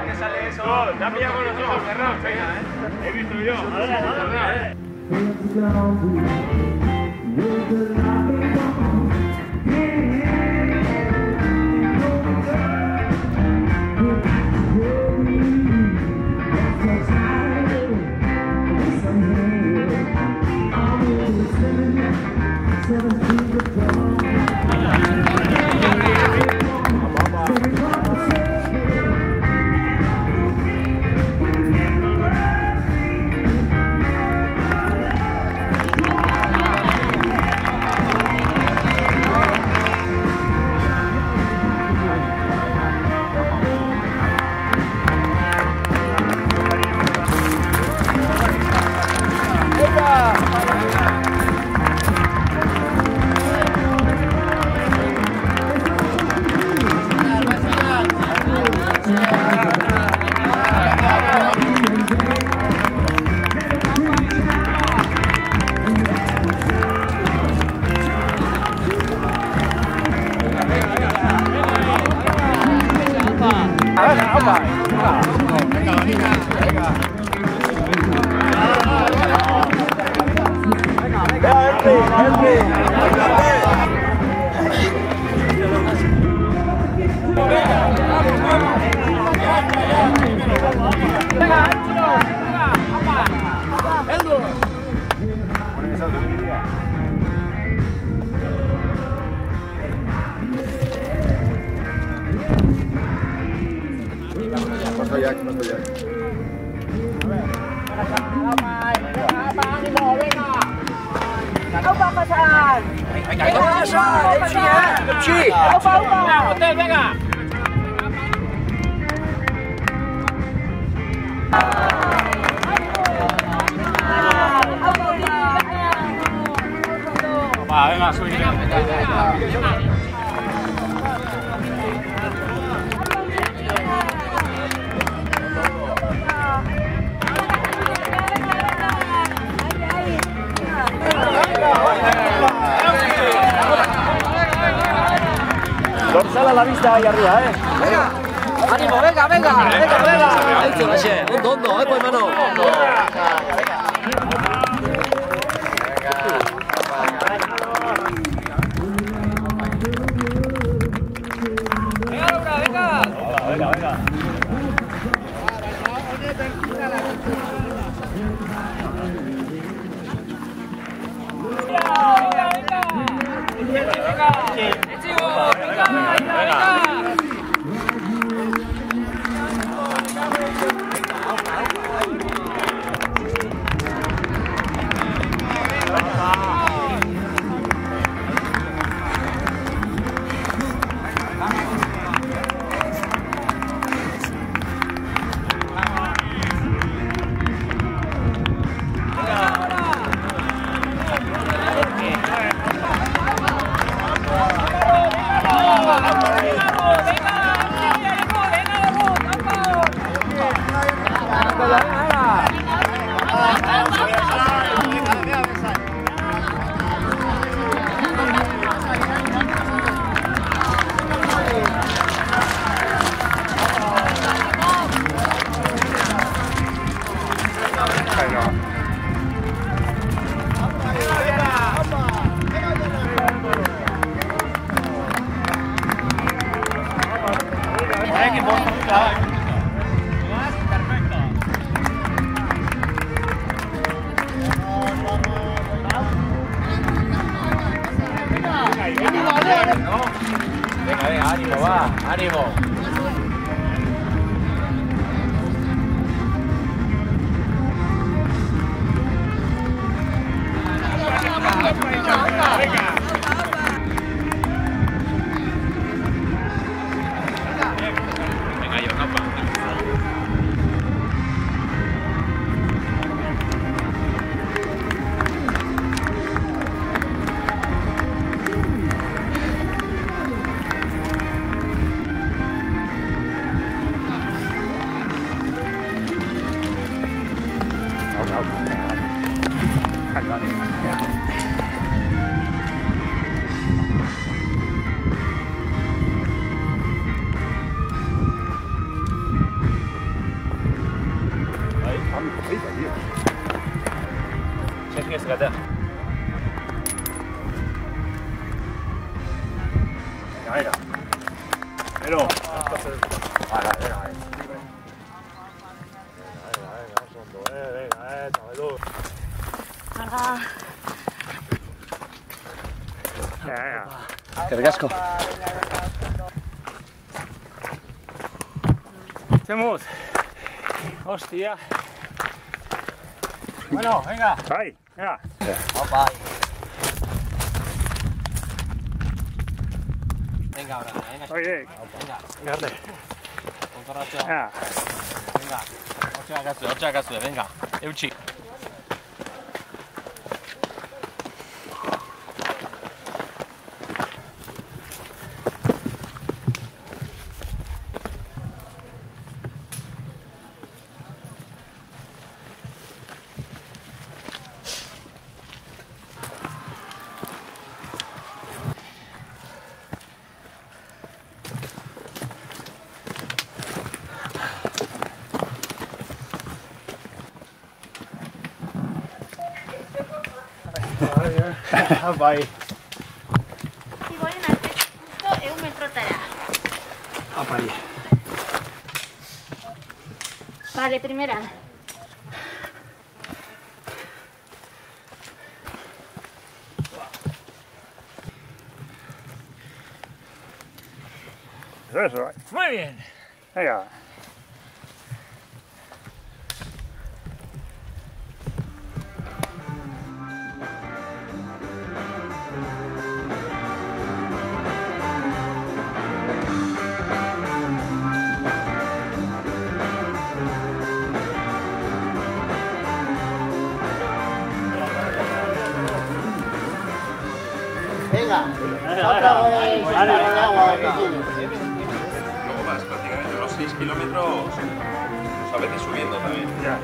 ¿Qué sale eso? No, te ha pillado con los ojos cerrados, he visto yo. Venga, soy Dorsal a la vista ahí arriba, Venga. Ánimo, venga. Hecho, Lache. Hondo, pues hermano. Venga. Sergio, estratea. Venga. Pero. Venga. Chavalú. Que ricasco. Hacemos. Hostia. Bueno, venga. Ahí, venga. Opa. Venga ahora, venga. Oye. Venga. Fíjate. Venga. Venga. Otsa gazu, venga. Eutxi. Bai. Zigoren arte justo 100 metrotara. Apai. Vale, primera. Eso. Muy bien. Venga. Venga, otra vez. Luego vas prácticamente unos 6 kilómetros, pues a veces subiendo también. Ya.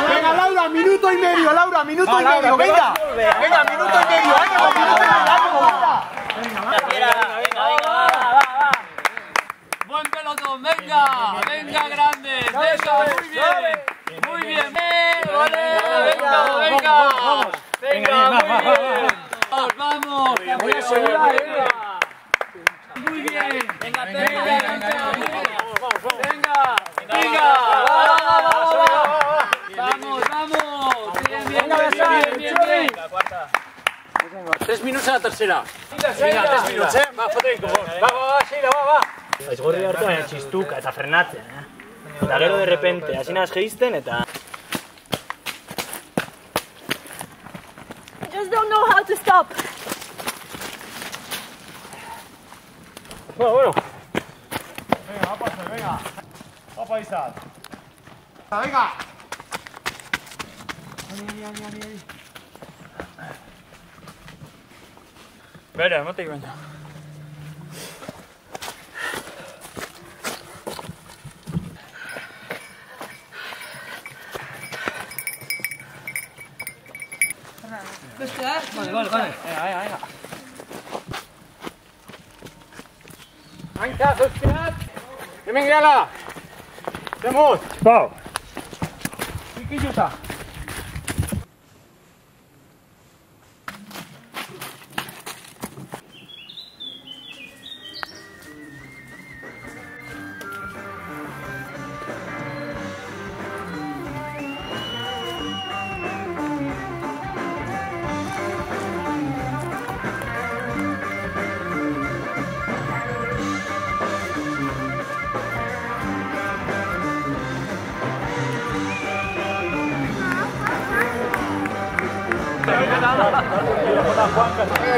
Venga, Laura, minuto y medio, Laura, minuto y medio, venga. Venga, minuto y medio, ánimo, minuto y medio, Va. Buen pelotón, venga, venga grande, venga, muy bien, vale, venga, muy bien, vamos, voy a segurar, muy bien, venga, vamos, bien. 3 minutos a la tercera. Venga, 3 minutos, va, Federico, va. Aizgorri hartu baina txistuka eta frenatzen, Eta gero de repente, hasi naz geizten eta... I just don't know how to stop. Bueno. Venga. Opa izan. venga. Bera, emateik baina. Vale, vale, vale. Venga. Aintzat, euskirat! Hemen gehala! Zemuz! Pau! Ikiluta!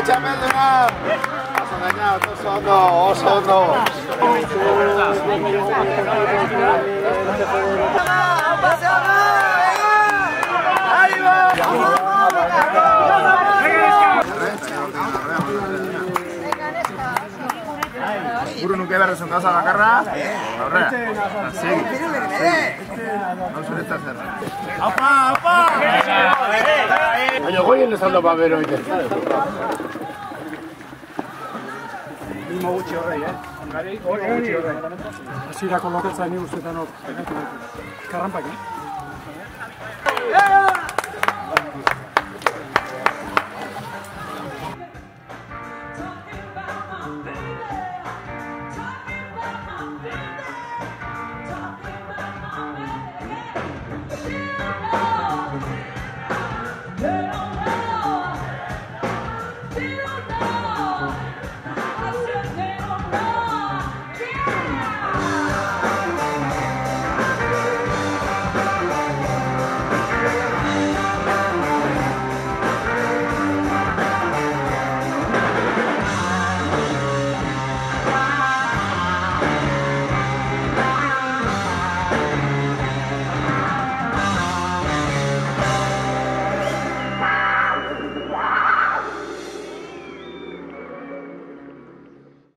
Txapelduna! Oso gainat, oso ondo! Buru nuke berrezun gauza bakarra, aurrera. Hau zuretzat zer. Aupa, aupa! Baina goien ez aldo babero egiten. Mimo gutxi horrei, Gari, gutxi horrei. Hasirako lokatza ni guztetan hor. Karrampak,